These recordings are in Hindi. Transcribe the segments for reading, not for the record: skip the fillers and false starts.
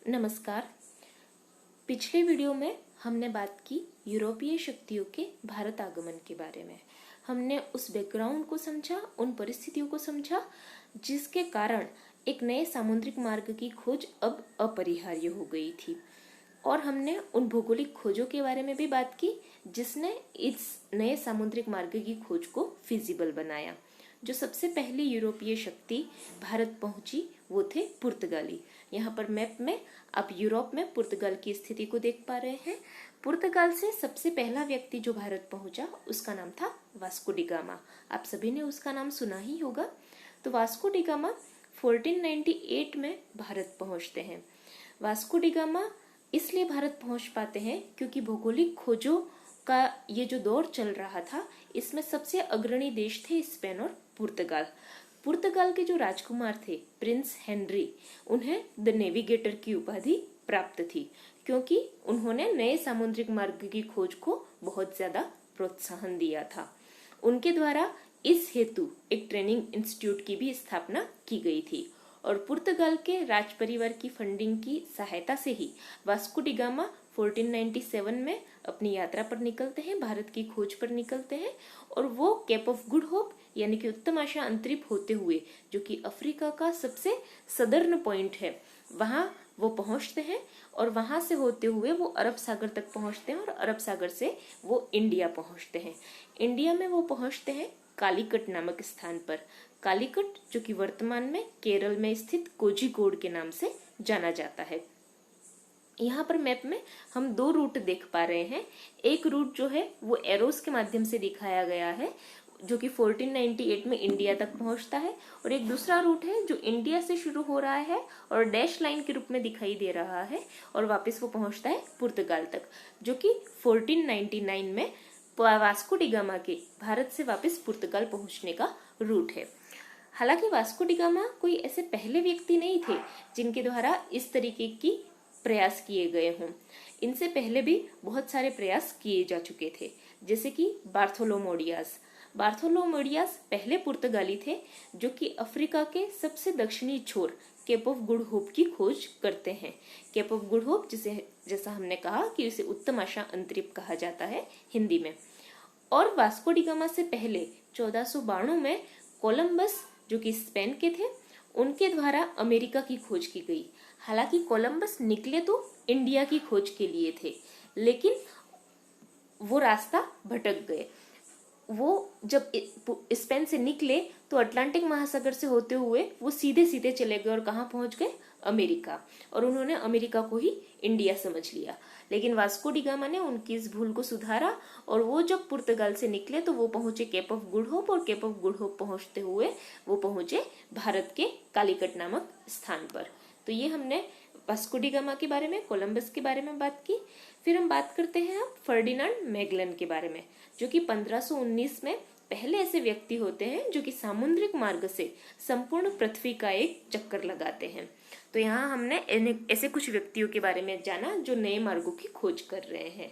नमस्कार। पिछले वीडियो में हमने बात की यूरोपीय शक्तियों के भारत आगमन के बारे में। हमने उस बैकग्राउंड को समझा, उन परिस्थितियों को समझा जिसके कारण एक नए सामुद्रिक मार्ग की खोज अब अपरिहार्य हो गई थी, और हमने उन भौगोलिक खोजों के बारे में भी बात की जिसने इस नए सामुद्रिक मार्ग की खोज को फिजिबल बनाया। जो सबसे पहली यूरोपीय शक्ति भारत पहुंची वो थे पुर्तगाली। यहाँ पर मैप में आप यूरोप में पुर्तगाल की स्थिति को देख पा रहे हैं। पुर्तगाल से सबसे पहला व्यक्ति जो भारत पहुंचा उसका नाम था वास्को डी गामा। आप सभी ने उसका नाम सुना ही होगा। तो वास्को डी गामा 1498 में भारत पहुंचते हैं। वास्को डी गामा इसलिए भारत पहुंच पाते हैं क्योंकि भौगोलिक खोजों का ये जो दौर चल रहा था इसमें सबसे अग्रणी देश थे स्पेन और पुर्तगाल। पुर्तगाल के जो राजकुमार थे प्रिंस हेनरी, उन्हें द नेविगेटर की उपाधि प्राप्त थी क्योंकि उन्होंने नए सामुद्रिक मार्ग की खोज को बहुत ज्यादा प्रोत्साहन दिया था। उनके द्वारा इस हेतु एक ट्रेनिंग इंस्टीट्यूट की भी स्थापना की गई थी, और पुर्तगाल के राज परिवार की फंडिंग की सहायता से ही वास्को डी गामा 1497 में अपनी यात्रा पर निकलते हैं, भारत की खोज पर निकलते हैं, और वो केप ऑफ गुड होप यानी कि उत्तम आशा अंतरिप होते हुए, जो कि अफ्रीका का सबसे सदर्न पॉइंट है, वहां वो पहुंचते हैं, और वहां से होते हुए वो अरब सागर तक पहुंचते हैं, और अरब सागर से वो इंडिया पहुंचते हैं। इंडिया में वो पहुंचते हैं कालीकट नामक स्थान पर। कालीकट जो कि वर्तमान में केरल में स्थित कोझिकोड के नाम से जाना जाता है। यहाँ पर मैप में हम दो रूट देख पा रहे हैं। एक रूट जो है वो एरोस के माध्यम से दिखाया गया है जो कि 1498 में इंडिया तक पहुंचता है, और एक दूसरा रूट है जो इंडिया से शुरू हो रहा है और डैश लाइन के रूप में दिखाई दे रहा है, और वापस वो पहुंचता है पुर्तगाल तक, जो कि 1499 में वास्को डी गामा के भारत से वापस पुर्तगाल पहुंचने का रूट है। हालांकि वास्को डी गामा कोई ऐसे पहले व्यक्ति नहीं थे जिनके द्वारा इस तरीके की प्रयास किए गए हों। इनसे पहले भी बहुत सारे प्रयास किए जा चुके थे, जैसे कि बार्थोलोमेडियास पहले पुर्तगाली थे जो कि अफ्रीका के सबसे दक्षिणी छोर केप ऑफ गुड होप की खोज करते हैं। केप ऑफ गुड होप जिसे जैसा हमने कहा कि उसे उत्तम आशा अंतरिप कहा जाता है हिंदी में। और वास्को डी गामा से पहले 1492 में कोलंबस जो कि स्पेन के थे, उनके द्वारा अमेरिका की खोज की गई। हालांकि कोलंबस निकले तो इंडिया की खोज के लिए थे, लेकिन वो रास्ता भटक गए। वो जब स्पेन से निकले तो अटलांटिक महासागर से होते हुए वो सीधे सीधे चले गए और कहाँ पहुंच गए? अमेरिका। और उन्होंने अमेरिका को ही इंडिया समझ लिया। लेकिन वास्को डी गामा ने उनकी इस भूल को सुधारा, और वो जब पुर्तगाल से निकले तो वो पहुंचे केप ऑफ गुड होप, और केप ऑफ गुड होप पहुंचते हुए वो पहुंचे भारत के कालीकट नामक स्थान पर। तो ये हमने वास्को डी गामा के बारे में, कोलंबस के बारे में बात की। फिर हम बात करते हैं अब फर्डिनांड मैगलन के बारे में, जो कि 1519 में पहले ऐसे व्यक्ति होते हैं जो कि सामुद्रिक मार्ग से संपूर्ण पृथ्वी का एक चक्कर लगाते हैं। तो यहाँ हमने ऐसे कुछ व्यक्तियों के बारे में जाना जो नए मार्गों की खोज कर रहे हैं।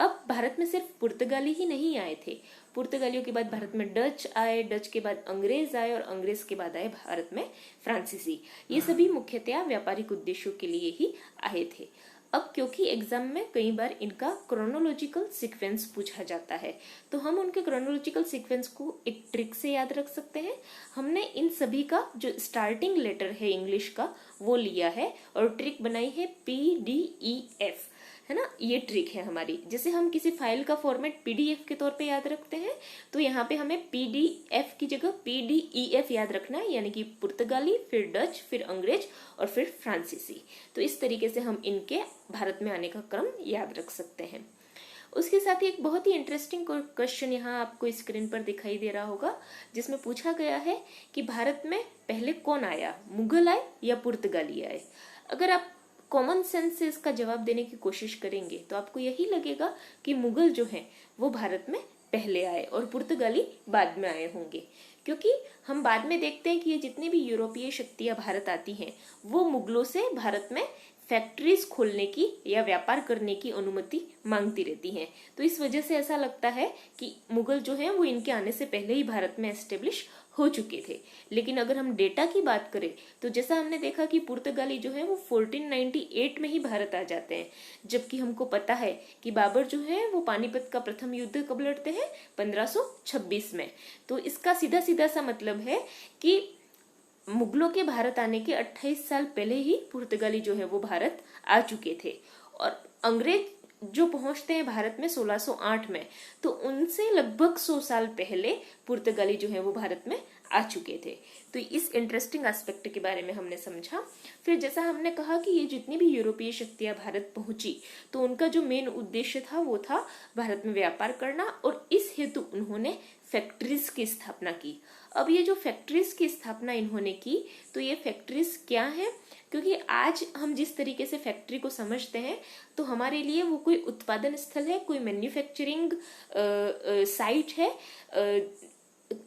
अब भारत में सिर्फ पुर्तगाली ही नहीं आए थे। पुर्तगालियों के बाद भारत में डच आए, डच के बाद अंग्रेज आए, और अंग्रेज के बाद आए भारत में फ्रांसीसी। ये सभी मुख्यतया व्यापारिक उद्देश्यों के लिए ही आए थे। अब क्योंकि एग्जाम में कई बार इनका क्रोनोलॉजिकल सीक्वेंस पूछा जाता है, तो हम उनके क्रोनोलॉजिकल सीक्वेंस को एक ट्रिक से याद रख सकते हैं। हमने इन सभी का जो स्टार्टिंग लेटर है इंग्लिश का वो लिया है, और ट्रिक बनाई है PDEF, है ना। ये ट्रिक है हमारी। जैसे हम किसी फाइल का फॉर्मेट PDF के तौर पे याद रखते हैं, तो यहाँ पे हमें PDF की जगह PDEF याद रखना है, यानी कि पुर्तगाली, फिर डच, फिर अंग्रेज, और फिर फ्रांसीसी। तो इस तरीके से हम इनके भारत में आने का क्रम याद रख सकते हैं। उसके साथ ही एक बहुत ही इंटरेस्टिंग क्वेश्चन यहाँ आपको स्क्रीन पर दिखाई दे रहा होगा, जिसमें पूछा गया है कि भारत में पहले कौन आया, मुगल आए या पुर्तगाली आए। अगर आप कॉमन सेंस से इसका जवाब देने की कोशिश करेंगे तो आपको यही लगेगा कि मुगल जो हैं वो भारत में पहले आए और पुर्तगाली बाद में आए होंगे, क्योंकि हम बाद में देखते हैं कि ये जितनी भी यूरोपीय शक्तियां भारत आती हैं वो मुगलों से भारत में फैक्ट्रीज खोलने की या व्यापार करने की अनुमति मांगती रहती हैं। तो इस वजह से ऐसा लगता है कि मुगल जो है वो इनके आने से पहले ही भारत में एस्टेब्लिश हो चुके थे। लेकिन अगर हम डेटा की बात करें तो जैसा हमने देखा कि पुर्तगाली जो है वो 1498 में ही भारत आ जाते हैं, जबकि हमको पता है कि बाबर जो है वो पानीपत का प्रथम युद्ध कब लड़ते हैं, 1526 में। तो इसका सीधा सीधा सा मतलब है कि मुगलों के भारत आने के 28 साल पहले ही पुर्तगाली जो है वो भारत आ चुके थे। और अंग्रेज जो पहुंचते हैं भारत में 1608 में, तो उनसे लगभग 100 साल पहले पुर्तगाली जो है वो भारत में आ चुके थे। तो इस इंटरेस्टिंग एस्पेक्ट के बारे में हमने समझा। फिर जैसा हमने कहा कि ये जितनी भी यूरोपीय शक्तियां भारत पहुंची तो उनका जो मेन उद्देश्य था वो था भारत में व्यापार करना, और इस हेतु उन्होंने फैक्ट्रीज की स्थापना की। अब ये जो फैक्ट्रीज की स्थापना इन्होंने की, तो ये फैक्ट्रीज क्या है, क्योंकि आज हम जिस तरीके से फैक्ट्री को समझते हैं तो हमारे लिए वो कोई उत्पादन स्थल है, कोई मैन्युफैक्चरिंग साइट है,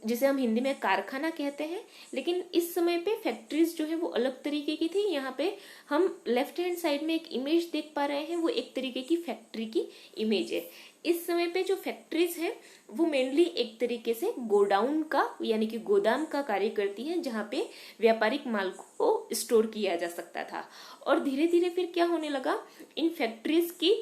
जिसे हम हिंदी में कारखाना कहते हैं। लेकिन इस समय पे फैक्ट्रीज जो है वो अलग तरीके की थी। यहाँ पे हम लेफ्ट हैंड साइड में एक इमेज देख पा रहे हैं, वो एक तरीके की फैक्ट्री की इमेज है। इस समय पे जो फैक्ट्रीज है वो मेनली एक तरीके से गोडाउन का यानी कि गोदाम का कार्य करती हैं, जहाँ पे व्यापारिक माल को स्टोर किया जा सकता था। और धीरे धीरे फिर क्या होने लगा, इन फैक्ट्रीज की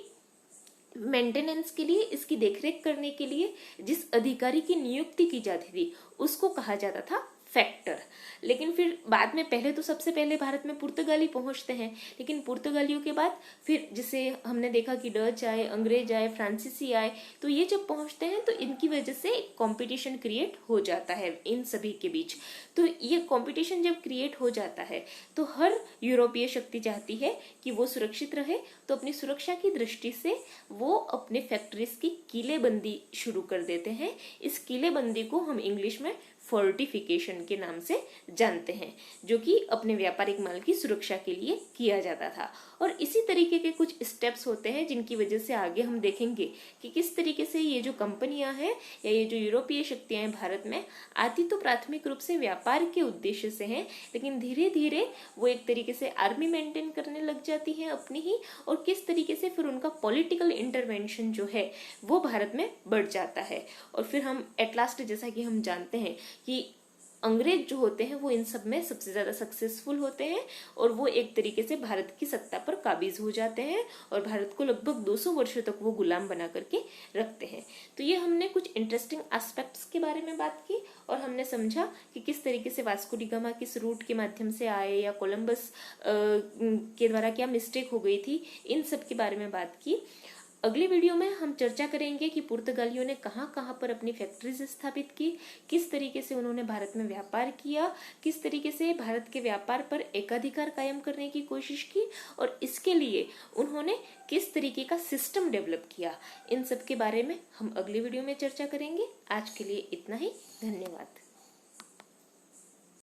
मेंटेनेंस के लिए, इसकी देखरेख करने के लिए जिस अधिकारी की नियुक्ति की जाती थी उसको कहा जाता था फैक्टर। लेकिन फिर बाद में, पहले तो सबसे पहले भारत में पुर्तगाली पहुंचते हैं, लेकिन पुर्तगालियों के बाद फिर जिसे हमने देखा कि डच आए, अंग्रेज आए, फ्रांसीसी आए, तो ये जब पहुंचते हैं तो इनकी वजह से एक कंपटीशन क्रिएट हो जाता है इन सभी के बीच। तो ये कंपटीशन जब क्रिएट हो जाता है तो हर यूरोपीय शक्ति चाहती है कि वो सुरक्षित रहे, तो अपनी सुरक्षा की दृष्टि से वो अपने फैक्ट्रीज की किलेबंदी शुरू कर देते हैं। इस किलेबंदी को हम इंग्लिश में फोर्टिफिकेशन के नाम से जानते हैं, जो कि अपने व्यापारिक माल की सुरक्षा के लिए किया जाता था। और इसी तरीके के कुछ स्टेप्स होते हैं जिनकी वजह से आगे हम देखेंगे कि किस तरीके से ये जो कंपनियां हैं या ये जो यूरोपीय शक्तियां भारत में आती तो प्राथमिक रूप से व्यापार के उद्देश्य से हैं, लेकिन धीरे धीरे वो एक तरीके से आर्मी मेंटेन करने लग जाती हैं अपनी ही, और किस तरीके से फिर उनका पॉलिटिकल इंटरवेंशन जो है वो भारत में बढ़ जाता है। और फिर हम एट लास्ट, जैसा कि हम जानते हैं कि अंग्रेज जो होते हैं वो इन सब में सबसे ज्यादा सक्सेसफुल होते हैं, और वो एक तरीके से भारत की सत्ता पर काबिज हो जाते हैं और भारत को लगभग 200 वर्षों तक वो गुलाम बना करके रखते हैं। तो ये हमने कुछ इंटरेस्टिंग एस्पेक्ट्स के बारे में बात की, और हमने समझा कि किस तरीके से वास्को डी गामा किस रूट के माध्यम से आए या कोलंबस के द्वारा क्या मिस्टेक हो गई थी, इन सब के बारे में बात की। अगली वीडियो में हम चर्चा करेंगे कि पुर्तगालियों ने कहां कहां पर अपनी फैक्ट्रीज स्थापित की, किस तरीके से उन्होंने भारत में व्यापार किया, किस तरीके से भारत के व्यापार पर एकाधिकार कायम करने की कोशिश की, और इसके लिए उन्होंने किस तरीके का सिस्टम डेवलप किया। इन सब के बारे में हम अगली वीडियो में चर्चा करेंगे। आज के लिए इतना ही। धन्यवाद।